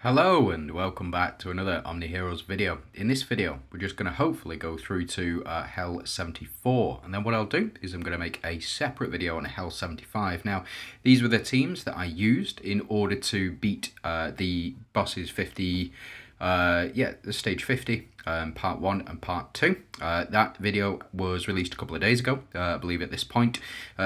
Hello and welcome back to another OMNIHEROES video. In this video, we're just going to hopefully go through to Hell 74, and then what I'll do is I'm going to make a separate video on Hell 75. Now, these were the teams that I used in order to beat the bosses 50, the stage 50, part 1 and part 2. That video was released a couple of days ago, I believe at this point.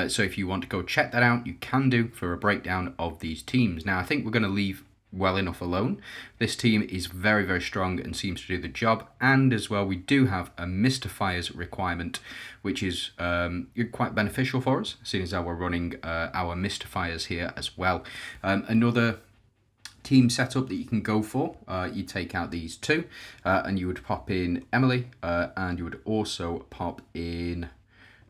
So if you want to go check that out, you can do for a breakdown of these teams. Now, I think we're going to leave well enough alone. This team is very, very strong and seems to do the job. And as well, we do have a Mystifiers requirement, which is quite beneficial for us, seeing as how we're running our Mystifiers here as well. Another team setup that you can go for, you take out these two, and you would pop in Emily, and you would also pop in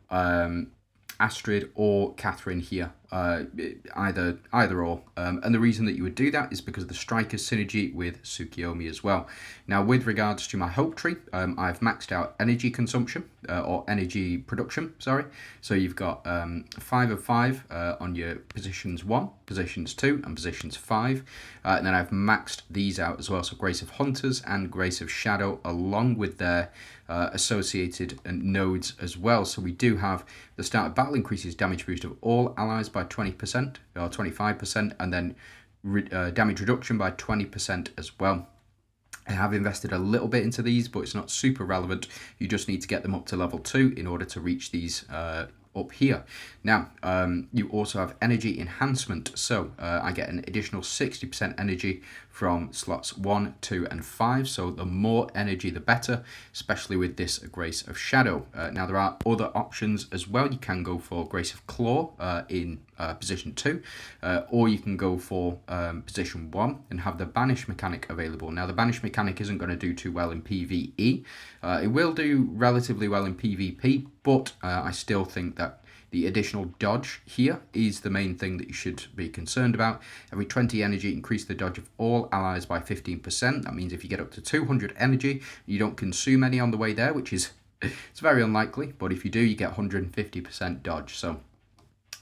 Astrid or Catherine here, either or. And the reason that you would do that is because of the Striker's synergy with Tsukiyomi as well. Now, with regards to my hope tree, I've maxed out energy consumption, or energy production, sorry. So you've got 5 of 5 on your positions 1, positions 2, and positions 5. And then I've maxed these out as well. So Grace of Hunters and Grace of Shadow, along with their associated nodes as well. So we do have the start of battle increases damage boost of all allies by 20% or 25%, and then damage reduction by 20% as well. I have invested a little bit into these, but it's not super relevant. You just need to get them up to level 2 in order to reach these up here. Now, you also have energy enhancement. So I get an additional 60% energy from slots 1, 2, and 5. So the more energy, the better, especially with this Grace of Shadow. Now, there are other options as well. You can go for Grace of Claw in position 2, or you can go for position 1 and have the Banish mechanic available. Now, the Banish mechanic isn't going to do too well in PvE. It will do relatively well in PvP, but I still think that the additional dodge here is the main thing that you should be concerned about. Every 20 energy, increase the dodge of all allies by 15%. That means if you get up to 200 energy, you don't consume any on the way there, which is it's very unlikely. But if you do, you get 150% dodge. So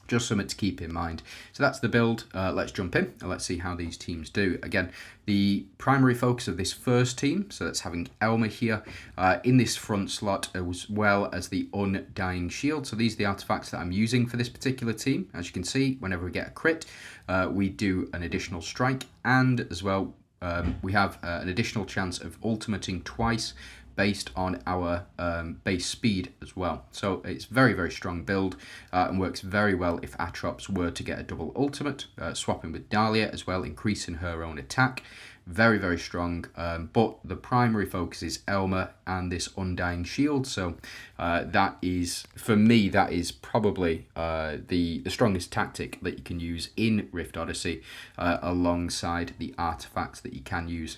just something to keep in mind. So that's the build. Let's jump in and let's see how these teams do. Again, the primary focus of this first team, so that's having Elma here in this front slot, as well as the Undying Shield. So these are the artifacts that I'm using for this particular team. As you can see, whenever we get a crit, we do an additional strike, and as well, we have an additional chance of ultimating twice based on our base speed as well. So it's very, very strong build and works very well if Atrops were to get a double ultimate, swapping with Dahlia as well, increasing her own attack. Very, very strong, but the primary focus is Elma and this Undying Shield. So that is, for me, that is probably the strongest tactic that you can use in Rift Odyssey, alongside the artifacts that you can use.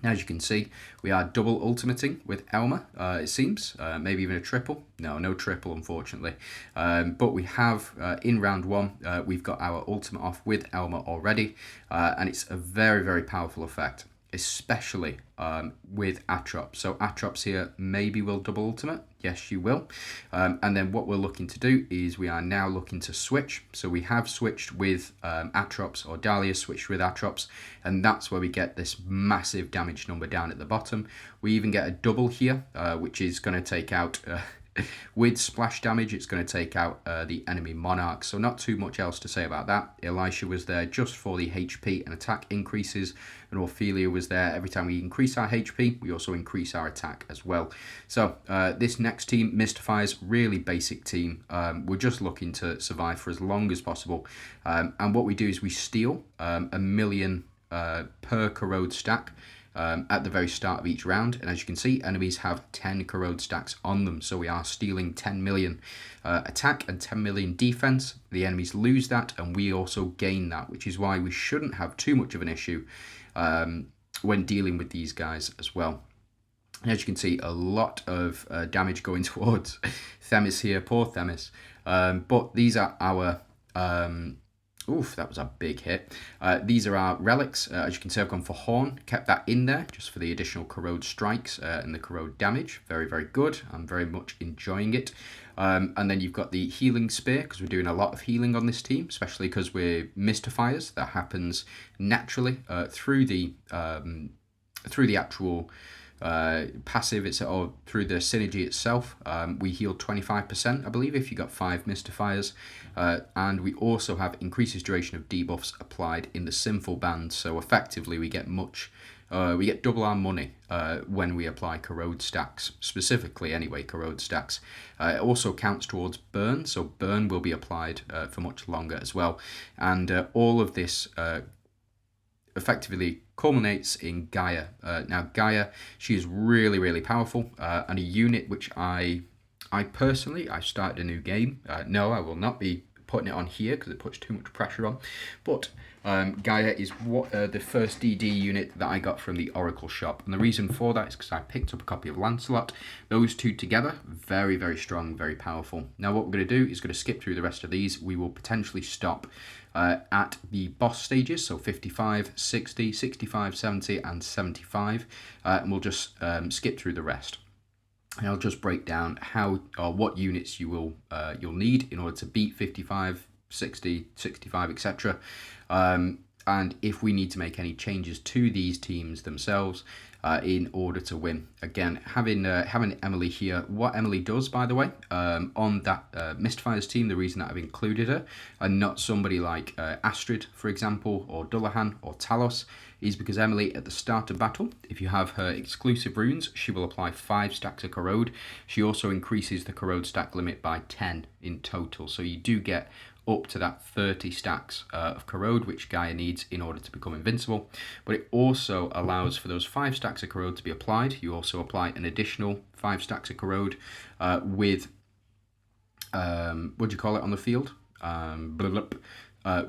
Now, as you can see, we are double ultimating with Elma, it seems. Maybe even a triple. No triple, unfortunately. But we have, in round 1, we've got our ultimate off with Elma already. And it's a very, very powerful effect, especially with Atrops. So Atrops here maybe will double ultimate. Yes, you will. And then what we're looking to do is we are now looking to switch. So we have switched with Atrops, or Dahlia switched with Atrops, and that's where we get this massive damage number down at the bottom. We even get a double here, which is going to take out... with splash damage, it's going to take out the enemy monarch. So not too much else to say about that. Elisha was there just for the HP and attack increases, and Ophelia was there every time we increase our HP, we also increase our attack as well. So this next team, Mystifiers, really basic team. We're just looking to survive for as long as possible. And what we do is we steal 1 million per corrode stack at the very start of each round, and as you can see, enemies have 10 corrode stacks on them, so we are stealing 10 million attack and 10 million defense. The enemies lose that, and we also gain that, which is why we shouldn't have too much of an issue when dealing with these guys as well. And as you can see, a lot of damage going towards Themis here, poor Themis. But these are our oof, that was a big hit. These are our relics. As you can see, I've gone for Horn, kept that in there just for the additional corrode strikes and the corrode damage. Very, very good. I'm very much enjoying it. And then you've got the healing spear, because we're doing a lot of healing on this team, especially because we're mystifiers. That happens naturally through the actual passive or through the synergy itself. We heal 25%, I believe, if you got 5 mystifiers. And we also have increases duration of debuffs applied in the sinful band. So effectively, we get double our money when we apply corrode stacks, specifically anyway, corrode stacks. It also counts towards burn, so burn will be applied for much longer as well. And all of this effectively culminates in Gaia. Now Gaia, she is really, really powerful, and a unit which I personally, I started a new game. No, I will not be putting it on here because it puts too much pressure on, but Gaia is the first DD unit that I got from the Oracle shop, and the reason for that is because I picked up a copy of Lancelot. Those two together, very, very strong, very powerful. Now what we're going to do is going to skip through the rest of these. We will potentially stop at the boss stages, so 55, 60, 65, 70 and 75, and we'll just skip through the rest. And I'll just break down how or what units you'll need in order to beat 55, 60, 65, etc. And if we need to make any changes to these teams themselves in order to win. Again, having Emily here, what Emily does, by the way, on that Mystifiers team, the reason that I've included her and not somebody like Astrid, for example, or Dullahan or Talos, is because Emily, at the start of battle, if you have her exclusive runes, she will apply 5 stacks of corrode. She also increases the corrode stack limit by 10 in total, so you do get up to that 30 stacks of corrode, which Gaia needs in order to become invincible. But it also allows for those 5 stacks of corrode to be applied. You also apply an additional 5 stacks of corrode with what do you call it on the field?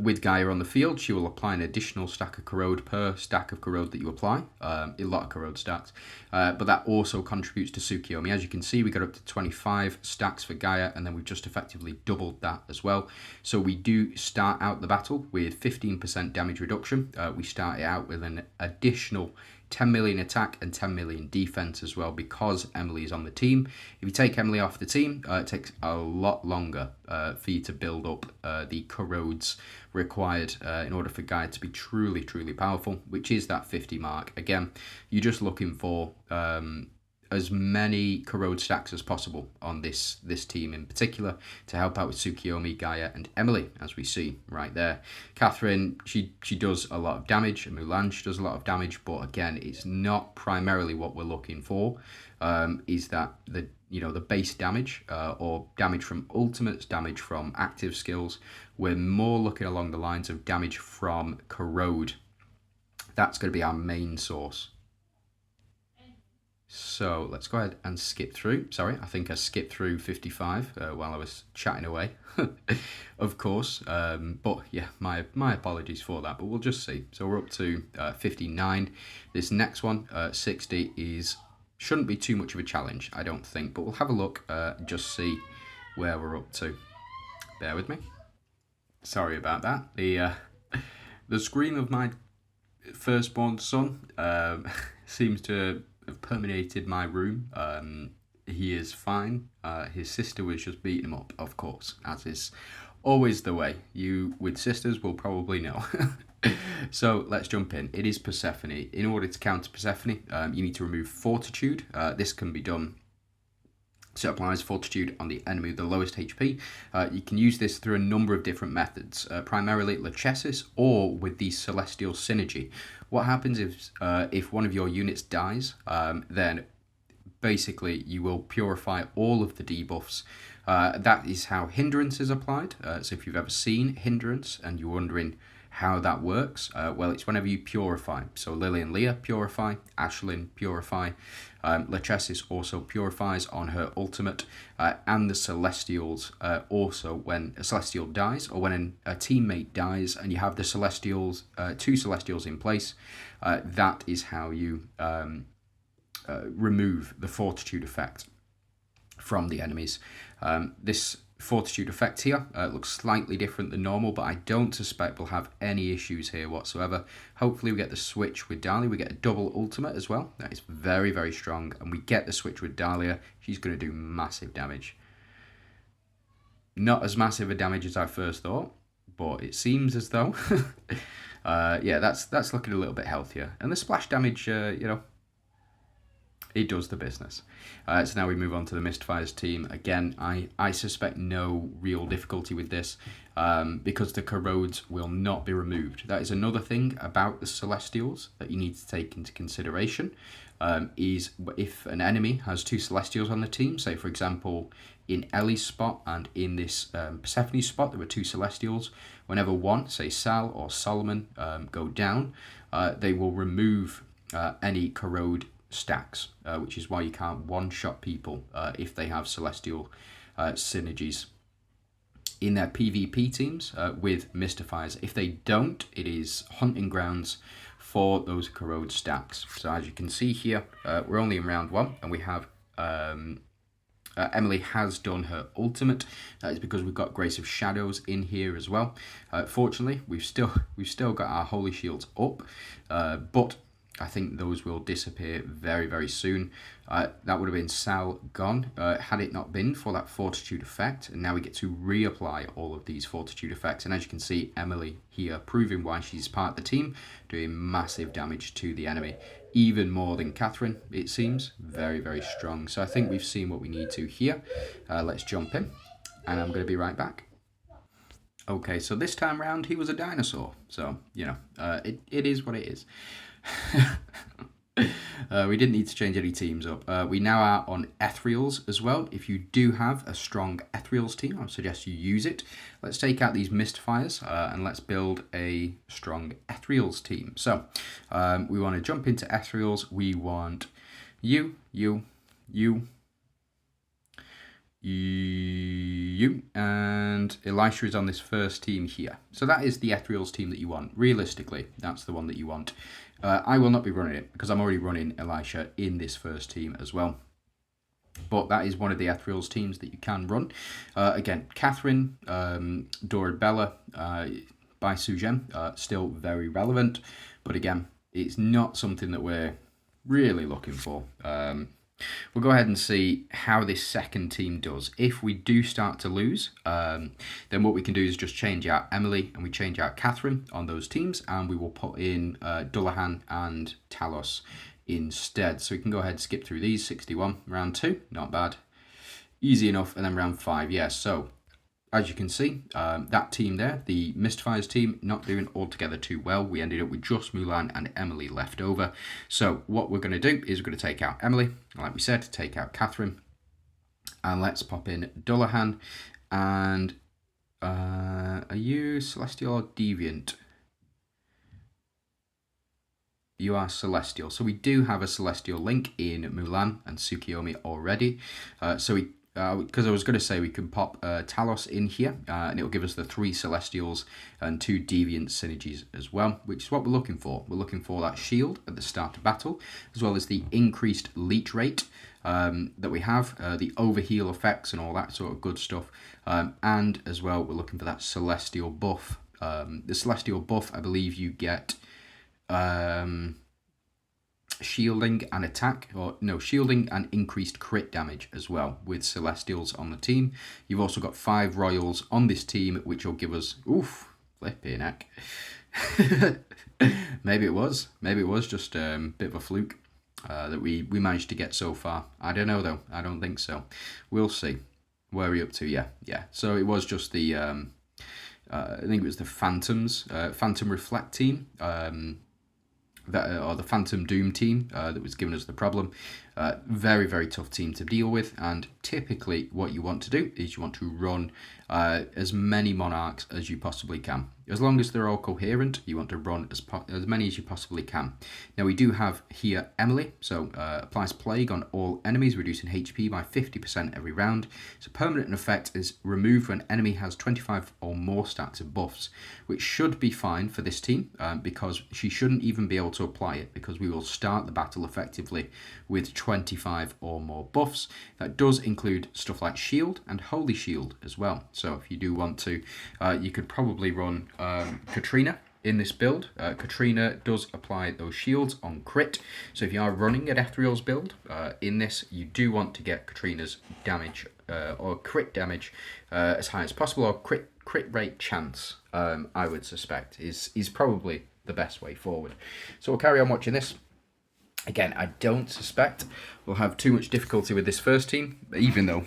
With Gaia on the field, she will apply an additional stack of corrode per stack of corrode that you apply. A lot of corrode stacks. But that also contributes to Tsukiyomi. As you can see, we got up to 25 stacks for Gaia, and then we've just effectively doubled that as well. So we do start out the battle with 15% damage reduction. We start it out with an additional 10 million attack and 10 million defense as well, because Emily is on the team. If you take Emily off the team, it takes a lot longer for you to build up the corrodes required in order for Gaia to be truly, truly powerful, which is that 50 mark. Again, you're just looking for as many corrode stacks as possible on this team in particular to help out with Tsukiyomi, Gaia and Emily, as we see right there. Catherine, she does a lot of damage, and Mulan, she does a lot of damage, but again, it's not primarily what we're looking for. Is that the base damage or damage from ultimates, damage from active skills. We're more looking along the lines of damage from corrode. That's going to be our main source. So let's go ahead and skip through. Sorry, I think I skipped through 55 while I was chatting away, of course. But yeah, my apologies for that, but we'll just see. So we're up to 59. This next one, 60, shouldn't be too much of a challenge, I don't think, but we'll have a look, just see where we're up to. Bear with me. Sorry about that. The scream of my firstborn son seems to have permeated my room. He is fine. His sister was just beating him up, of course, as is always the way. You with sisters will probably know. So let's jump in. It is Persephone. In order to counter Persephone, you need to remove Fortitude. This can be done. So it applies Fortitude on the enemy with the lowest HP. You can use this through a number of different methods, primarily Lachesis or with the Celestial Synergy. What happens if one of your units dies, then basically you will purify all of the debuffs. That is how Hindrance is applied. So if you've ever seen Hindrance and you're wondering how that works, well, it's whenever you purify. So Lily and Leah purify, Ashlyn purify, Lachesis also purifies on her ultimate, and the Celestials also when a Celestial dies, or when a teammate dies and you have the Celestials, 2 Celestials in place, that is how you remove the Fortitude effect from the enemies. This Fortitude effect here looks slightly different than normal, but I don't suspect we'll have any issues here whatsoever. Hopefully we get the switch with Dahlia. We get a double ultimate as well. That is very, very strong. And we get the switch with Dahlia. She's going to do massive damage. Not as massive a damage as I first thought, but it seems as though, yeah, that's looking a little bit healthier. And the splash damage, it does the business. So now we move on to the Mystifiers team. Again, I suspect no real difficulty with this because the corrodes will not be removed. That is another thing about the Celestials that you need to take into consideration. Is if an enemy has 2 Celestials on the team, say for example in Ellie's spot and in this Persephone's spot there were 2 Celestials, whenever one, say Sal or Solomon, go down, they will remove any corrode stacks, which is why you can't one-shot people if they have Celestial synergies in their PvP teams with Mystifiers. If they don't, it is hunting grounds for those corrode stacks. So as you can see here, we're only in round 1 and we have Emily has done her ultimate. That is because we've got Grace of Shadows in here as well. Fortunately, we've still got our Holy Shields up, but I think those will disappear very, very soon. That would have been Sal gone had it not been for that Fortitude effect. And now we get to reapply all of these Fortitude effects. And as you can see, Emily here proving why she's part of the team, doing massive damage to the enemy. Even more than Catherine, it seems. Very, very strong. So I think we've seen what we need to here. Let's jump in. And I'm going to be right back. Okay, so this time round, he was a dinosaur. So, you know, it is what it is. We didn't need to change any teams up. We now are on Ethereals as well. If you do have a strong Ethereals team, I suggest you use it. Let's take out these Mystifiers and let's build a strong Ethereals team. So we want to jump into Ethereals. We want you, and Elisha is on this first team here. So that is the Ethereals team that you want. Realistically, that's the one that you want. I will not be running it because I'm already running Elisha in this first team as well. But that is one of the Ethereals teams that you can run. Again, Catherine, Dorabella, by Sujem, still very relevant. But again, it's not something that we're really looking for. We'll go ahead and see how this second team does. If we do start to lose, then what we can do is just change out Emily and we change out Catherine on those teams, and we will put in Dullahan and Talos instead. So we can go ahead and skip through these. 61, round 2, not bad. Easy enough, and then round 5, yes. So as you can see, that team there, the Mystifiers team, not doing altogether too well. We ended up with just Mulan and Emily left over. So what we're going to do is we're going to take out Emily, like we said, take out Catherine, and let's pop in Dullahan. And are you Celestial or Deviant? You are Celestial. So we do have a Celestial link in Mulan and Tsukiyomi already. Because I was going to say we can pop Talos in here, and it'll give us the 3 Celestials and 2 Deviant synergies as well, which is what we're looking for. We're looking for that shield at the start of battle, as well as the increased leech rate that we have, the overheal effects and all that sort of good stuff, and as well we're looking for that Celestial buff. The Celestial buff, I believe you get shielding and attack, or no, shielding and increased crit damage as well with Celestials on the team. You've also got 5 Royals on this team, which will give us, oof, flipping heck. Maybe it was just a bit of a fluke that we managed to get so far. I don't know though, I don't think so. We'll see. Where are we up to? Yeah. So it was just the, I think it was the Phantoms, Phantom Reflect team, or the Phantom Doom team that was giving us the problem. Very, very tough team to deal with, and typically what you want to do is you want to run as many Monarchs as you possibly can. As long as they're all coherent, you want to run as many as you possibly can. Now we do have here Emily, so applies Plague on all enemies, reducing HP by 50% every round. It's a permanent effect, is removed when enemy has 25 or more stacks of buffs, which should be fine for this team because she shouldn't even be able to apply it, because we will start the battle effectively with 25 or more buffs. That does include stuff like Shield and Holy Shield as well. So if you do want to, you could probably run Katrina in this build. Katrina does apply those shields on crit. So if you are running an Ethereals build in this, you do want to get Katrina's damage or crit damage as high as possible, or crit rate chance, I would suspect, is probably the best way forward. So we'll carry on watching this. Again, I don't suspect we'll have too much difficulty with this first team, even though,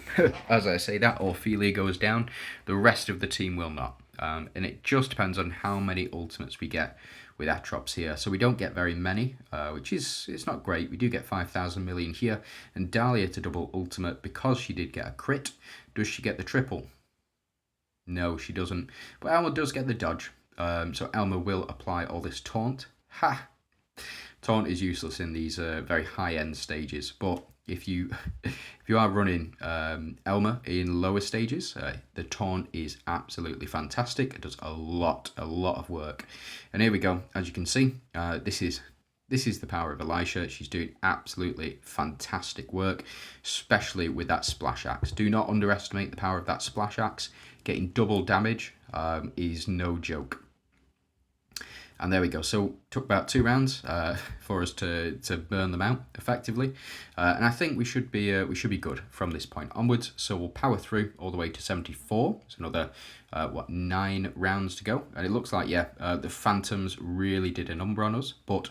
as I say, that Ophelia goes down, the rest of the team will not. And it just depends on how many ultimates we get with Atrops here. So we don't get very many, which is, it's not great. We do get 5,000 million here. And Dahlia to double ultimate, because she did get a crit. Does she get the triple? No, she doesn't. But Elma does get the dodge. So Elma will apply all this taunt. Ha! Taunt is useless in these very high-end stages, but if you are running Elma in lower stages, the taunt is absolutely fantastic. It does a lot of work. And here we go. As you can see, this is the power of Elisha. She's doing absolutely fantastic work, especially with that splash axe. Do not underestimate the power of that splash axe. Getting double damage is no joke. And there we go. So took about 2 rounds for us to burn them out effectively, and I think we should be good from this point onwards. So we'll power through all the way to 74. It's another 9 rounds to go, and it looks like the Phantoms really did a number on us. But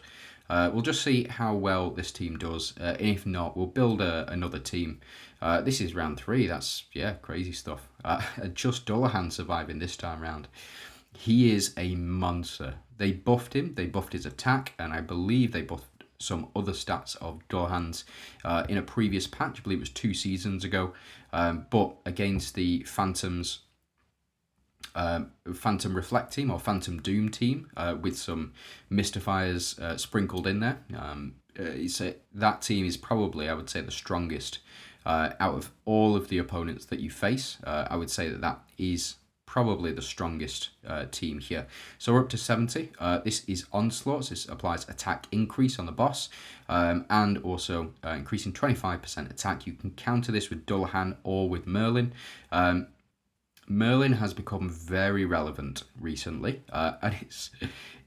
we'll just see how well this team does. If not, we'll build another team. This is round 3. That's crazy stuff. Just Dullahan surviving this time round. He is a monster. They buffed him, they buffed his attack, and I believe they buffed some other stats of Dullahan's in a previous patch. I believe it was 2 seasons ago. But against the Phantoms, Phantom Reflect team or Phantom Doom team with some Mystifiers sprinkled in there. That team is probably, I would say, the strongest out of all of the opponents that you face. I would say that is probably the strongest team here. So we're up to 70. This is Onslaughts. This applies attack increase on the boss, and also increasing 25% attack. You can counter this with Dullahan or with Merlin. Merlin has become very relevant recently, and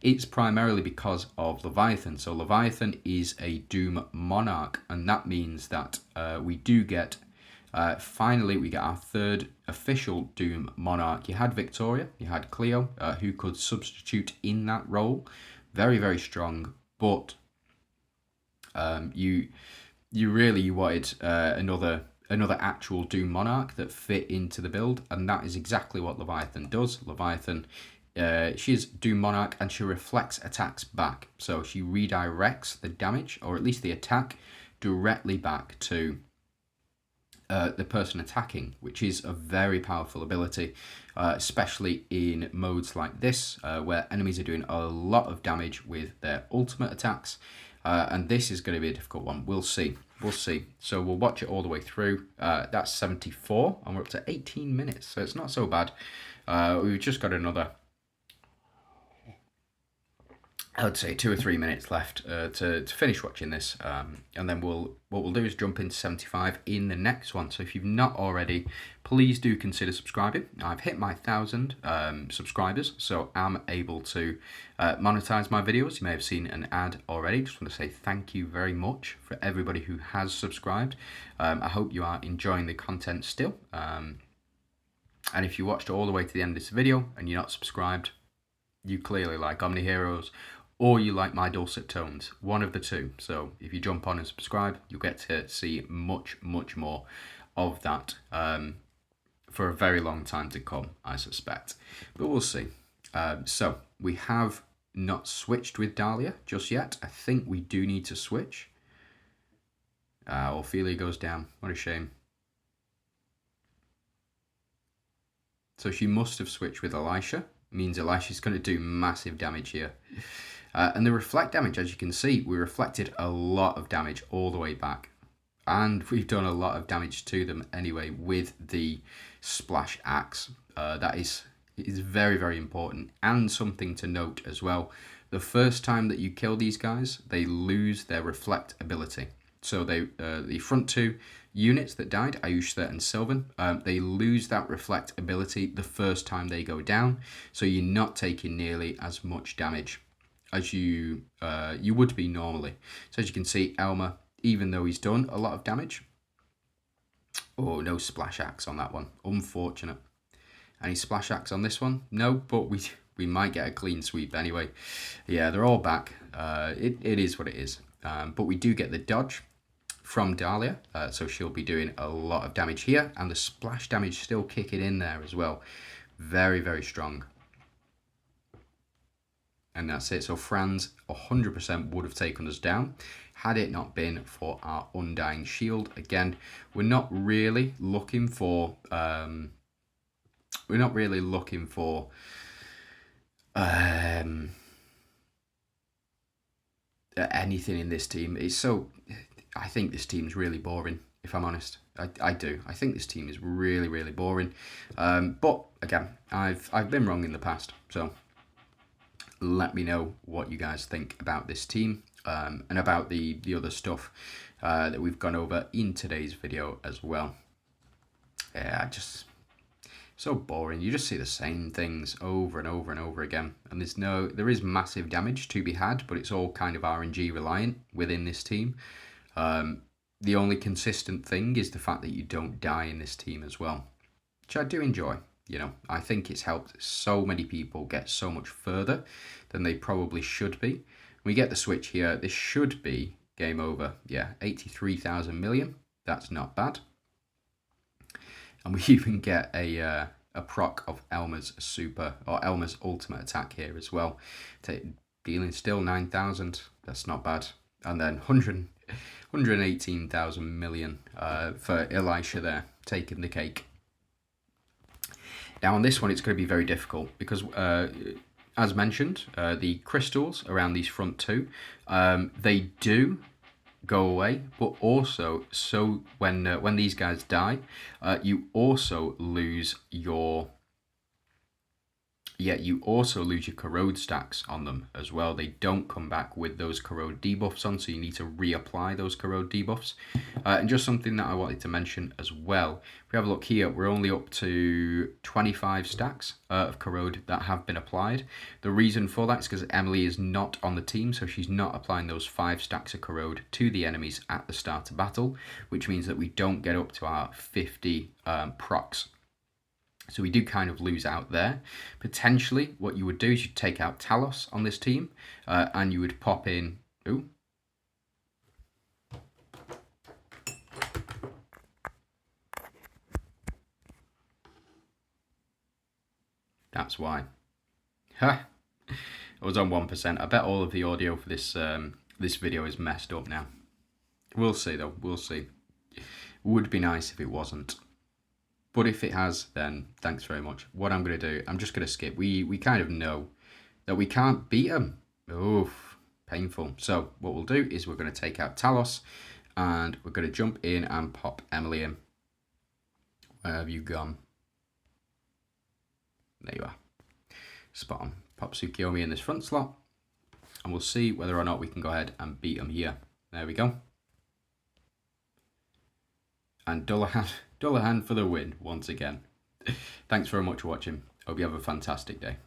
it's primarily because of Leviathan. So Leviathan is a Doom Monarch, and that means that we do get finally, we get our 3rd official Doom Monarch. You had Victoria, you had Cleo, who could substitute in that role. Very, very strong, but you wanted another actual Doom Monarch that fit into the build, and that is exactly what Leviathan does. Leviathan, she's Doom Monarch, and she reflects attacks back. So she redirects the damage, or at least the attack, directly back to the person attacking, which is a very powerful ability, especially in modes like this, where enemies are doing a lot of damage with their ultimate attacks, and this is going to be a difficult one. We'll see. So we'll watch it all the way through. That's 74, and we're up to 18 minutes, so it's not so bad. We've just got another, I would say, 2 or 3 minutes left to finish watching this, and then what we'll do is jump into 75 in the next one. So if you've not already, please do consider subscribing. I've hit my 1,000 subscribers, so I'm able to monetize my videos. You may have seen an ad already. Just want to say thank you very much for everybody who has subscribed. I hope you are enjoying the content still. And if you watched all the way to the end of this video and you're not subscribed, you clearly like OMNIHEROES, or you like my dulcet tones, one of the two. So if you jump on and subscribe, you'll get to see much more of that for a very long time to come, I suspect. But we'll see. So we have not switched with Dahlia just yet. I think we do need to switch. Ophelia goes down. What a shame. So she must have switched with Elisha. Means Elisha's going to do massive damage here. And the reflect damage, as you can see, we reflected a lot of damage all the way back. And we've done a lot of damage to them anyway with the splash axe. That is very, very important, and something to note as well. The first time that you kill these guys, they lose their reflect ability. So the front 2 units that died, Ayushta and Sylvan, they lose that reflect ability the first time they go down. So you're not taking nearly as much damage as you would be normally. So as you can see, Elmer, even though he's done a lot of damage, Oh, no splash axe on that one. Unfortunate. Any splash axe on this one? No, but we might get a clean sweep anyway. Yeah, they're all back. It is what it is. But we do get the dodge from Dahlia, so she'll be doing a lot of damage here, and the splash damage still kicking in there as well. Very, very strong. And that's it. So Franz 100% would have taken us down had it not been for our Undying Shield. Again, we're not really looking for anything in this team. I think this team's really boring, if I'm honest. I do. I think this team is really, really boring. But again, I've been wrong in the past, so let me know what you guys think about this team, and about the other stuff that we've gone over in today's video as well. Yeah, just so boring. You just see the same things over and over and over again, and there is massive damage to be had, but it's all kind of RNG reliant within this team. The only consistent thing is the fact that you don't die in this team as well, which I do enjoy. You know, I think it's helped so many people get so much further than they probably should be. We get the switch here. This should be game over. Yeah, 83,000 million. That's not bad. And we even get a proc of Elmer's super, or Elmer's ultimate attack here as well. Dealing still 9,000. That's not bad. And then 118,000 million for Elisha there, taking the cake. Now on this one, it's going to be very difficult because, as mentioned, the crystals around these front two, they do go away, but also, so when these guys die, you also lose your corrode stacks on them as well. They don't come back with those corrode debuffs on, so you need to reapply those corrode debuffs. And just something that I wanted to mention as well, if we have a look here, we're only up to 25 stacks of corrode that have been applied. The reason for that is because Emily is not on the team, so she's not applying those 5 stacks of corrode to the enemies at the start of battle, which means that we don't get up to our 50 procs. So we do kind of lose out there. Potentially, what you would do is you'd take out Talos on this team, and you would pop in... Ooh. That's why. Ha! I was on 1%. I bet all of the audio for this this video is messed up now. We'll see, though. We'll see. Would be nice if it wasn't. But if it has, then thanks very much. What I'm going to do, I'm just going to skip. We kind of know that we can't beat them. Oof, painful. So what we'll do is we're going to take out Talos, and we're going to jump in and pop Emily in. Where have you gone? There you are. Spot on. Pop Tsukiyomi in this front slot, and we'll see whether or not we can go ahead and beat them here. There we go. And Dullahan for the win once again. Thanks very much for watching. Hope you have a fantastic day.